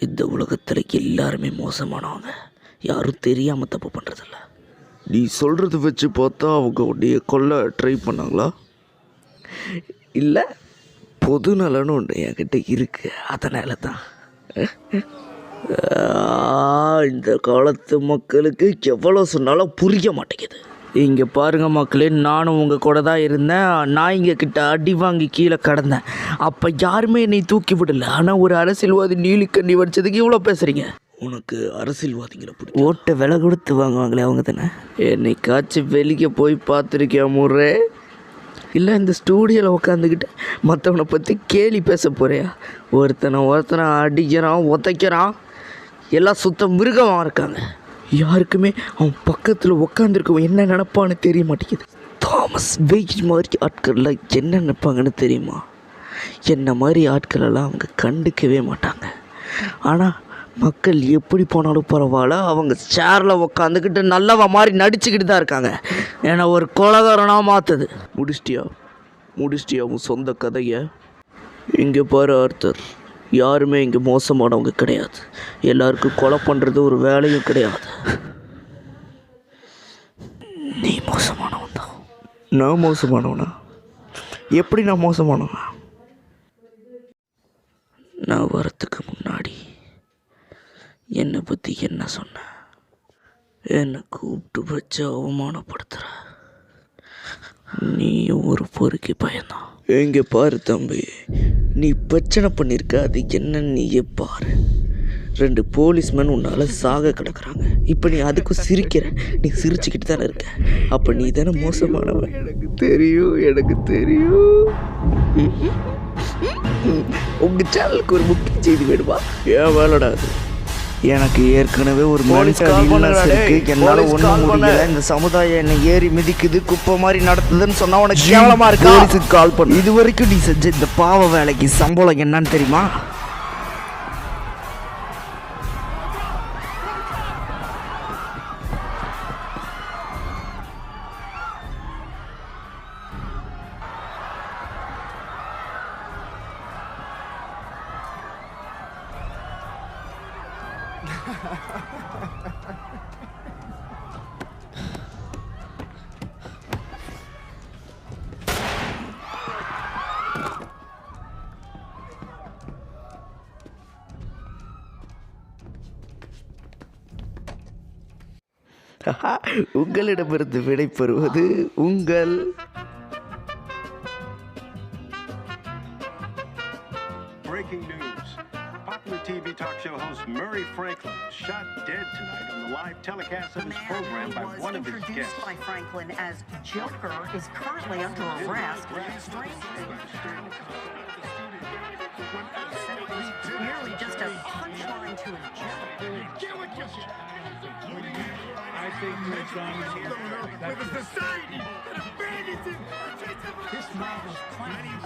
இந்த உலகத்தில் எல்லாருமே மோசமானவங்க. யாரும் தெரியாமல் தப்பு பண்ணுறதில்ல. நீ சொல்கிறத வச்சு பார்த்தா அவங்க உன்னைய கொல்ல ட்ரை பண்ணாங்களா? இல்லை, பொது நலன்னு ஒன்று என்கிட்ட இருக்குது, அதனால தான். இந்த காலத்து மக்களுக்கு எவ்வளோ சொன்னாலும் புரிய மாட்டேங்குது. இங்கே பாருங்கள் மக்களே, நானும் உங்கள் கூட தான் இருந்தேன். நான் இங்கே கிட்ட அடி வாங்கி கீழே கிடந்தேன். அப்போ யாருமே என்னை தூக்கி விடலை. ஆனால் ஒரு அரசியல்வாதி நீலிக்கண்ணி வடிச்சதுக்கு இவ்வளோ பேசுகிறீங்க. உனக்கு அரசியல்வாதிகளை பிடிக்கும்? ஓட்டை விலை கொடுத்து வாங்குவாங்களே அவங்க தானே. என்னைக்காச்சும் வெளியே போய் பார்த்துருக்கியா முறை? இல்லை இந்த ஸ்டூடியோவில் உட்காந்துக்கிட்டு மற்றவனை பற்றி கேலி பேச போறியா? ஒருத்தனை அடிக்கிறான், உதைக்கிறான், எல்லாம் சுத்த மிருகமாக இருக்காங்க. யாருக்குமே அவன் பக்கத்தில் உட்காந்துருக்கவன் என்ன நினப்பான்னு தெரிய மாட்டேங்குது. தாமஸ் வெயிட் மாதிரி ஆட்கள்லாம் என்ன நினைப்பாங்கன்னு தெரியுமா? என்ன மாதிரி ஆட்களெல்லாம் அவங்க கண்டுக்கவே மாட்டாங்க. ஆனால் மக்கள் எப்படி போனாலும் பரவாயில்ல, அவங்க சேரில் உக்காந்துக்கிட்டு நல்லவ மாதிரி நடிச்சுக்கிட்டு தான் இருக்காங்க. ஏன்னா ஒரு கொலகாரனாக மாற்றுது. முடிச்சிட்டியா உன் சொந்த கதையை? இங்கே பாரு ஆர்த்தர், யாருமே இங்கே மோசமானவங்க கிடையாது. எல்லாருக்கும் கொலை பண்ணுறது ஒரு வேலையும் கிடையாது. நீ மோசமானவன் தான். நான் மோசமானவனா? எப்படி நான் மோசமானவன்? நான் வரத்துக்கு முன்னாடி என்னை பற்றி என்ன சொன்ன? என்னை கூப்பிட்டு வச்சு அவமானப்படுத்துகிற நீயும் ஒரு பொறுக்கி பையன்தான். எங்கே பாரு தம்பி, நீ பிரச்சனை பண்ணியிருக்க, அது என்னன்னு நீயே பாரு. 2 போலீஸ்மேன் உன்னால் சாக கிடக்குறாங்க. இப்போ நீ அதுக்கும் சிரிக்கிற. நீ சிரிச்சுக்கிட்டு தானே இருக்க. அப்போ நீ தானே மோசமானவன். எனக்கு தெரியும். உங்கள் சேனலுக்கு ஒரு முக்கிய செய்தி வேணுமா? ஏன் வேலைடா அது? எனக்கு ஏற்கனவே ஒரு என்னால் ஒன்றும் முடியல. இந்த சமுதாயம் என்னை ஏறி மிதிக்குது, குப்பை மாதிரி நடத்துதுன்னு சொன்னா உனக்கு கேவலமா இருக்கு. போலீஸுக்கு கால் பண்ணு. இது வரைக்கும் நீ செஞ்ச இந்த பாவ வேலைக்கு சம்பளம் என்னன்னு தெரியுமா? உங்களிடமிருந்து விடை பெறுவது உங்கள் Breaking news. Popular TV talk show host Murray Franklin shot dead tonight on the live telecast of his program by one of his guests. Introduced by Franklin as Joker is currently under arrest. Merely just a punchline to a joke. I think that with a society that abandons him. This mob was planning